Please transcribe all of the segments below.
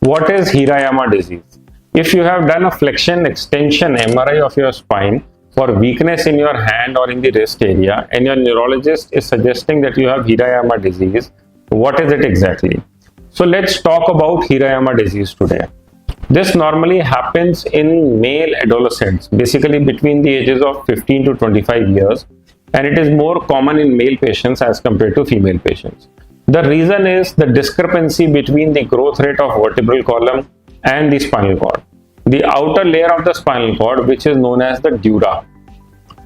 What is Hirayama disease? If you have done a flexion extension MRI of your spine for weakness in your hand or in the wrist area, and your neurologist is suggesting that you have Hirayama disease, what is it exactly? So let's talk about Hirayama disease today. This normally happens in male adolescents, basically between the ages of 15 to 25 years, and it is more common in male patients as compared to female patients. The reason is the discrepancy between the growth rate of vertebral column and the spinal cord. The outer layer of the spinal cord, which is known as the dura.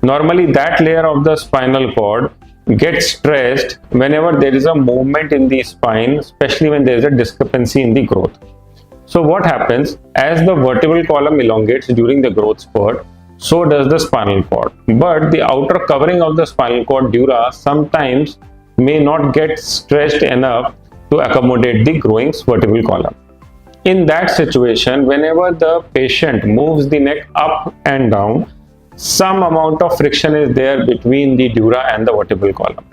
Normally that layer of the spinal cord gets stressed whenever there is a movement in the spine, especially when there is a discrepancy in the growth. So what happens, as the vertebral column elongates during the growth spurt, so does the spinal cord. But the outer covering of the spinal cord dura sometimes may not get stretched enough to accommodate the growing vertebral column. In that situation, whenever the patient moves the neck up and down, some amount of friction is there between the dura and the vertebral column.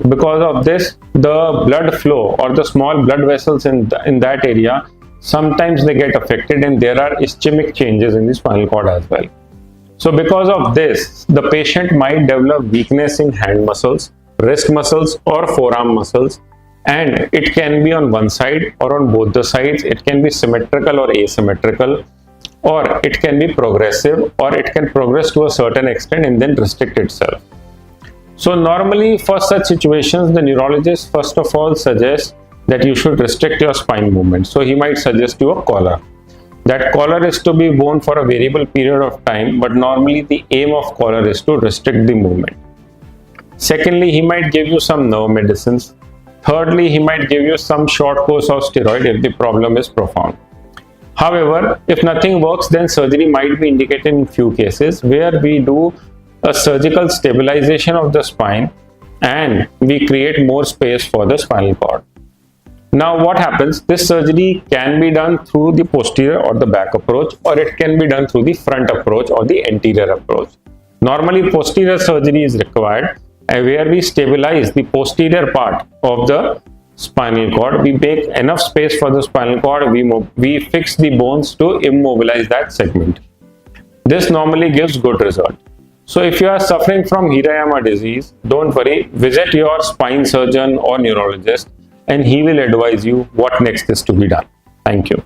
Because of this, the blood flow or the small blood vessels in that area, sometimes they get affected, and there are ischemic changes in the spinal cord as well. So because of this, the patient might develop weakness in hand muscles, wrist muscles or forearm muscles, and it can be on one side or on both the sides. It can be symmetrical or asymmetrical, or it can be progressive, or it can progress to a certain extent and then restrict itself. So normally for such situations, the neurologist first of all suggests that you should restrict your spine movement. So he might suggest you a collar. That collar is to be worn for a variable period of time, but normally the aim of collar is to restrict the movement. Secondly, he might give you some nerve medicines. Thirdly, he might give you some short course of steroid if the problem is profound. However, if nothing works, then surgery might be indicated in few cases where we do a surgical stabilization of the spine and we create more space for the spinal cord. Now what happens? This surgery can be done through the posterior or the back approach, or it can be done through the front approach or the anterior approach. Normally posterior surgery is required, where we stabilize the posterior part of the spinal cord. We make enough space for the spinal cord, we fix the bones to immobilize that segment. This normally gives good result. So if you are suffering from Hirayama disease, don't worry, visit your spine surgeon or neurologist and he will advise you what next is to be done. Thank you.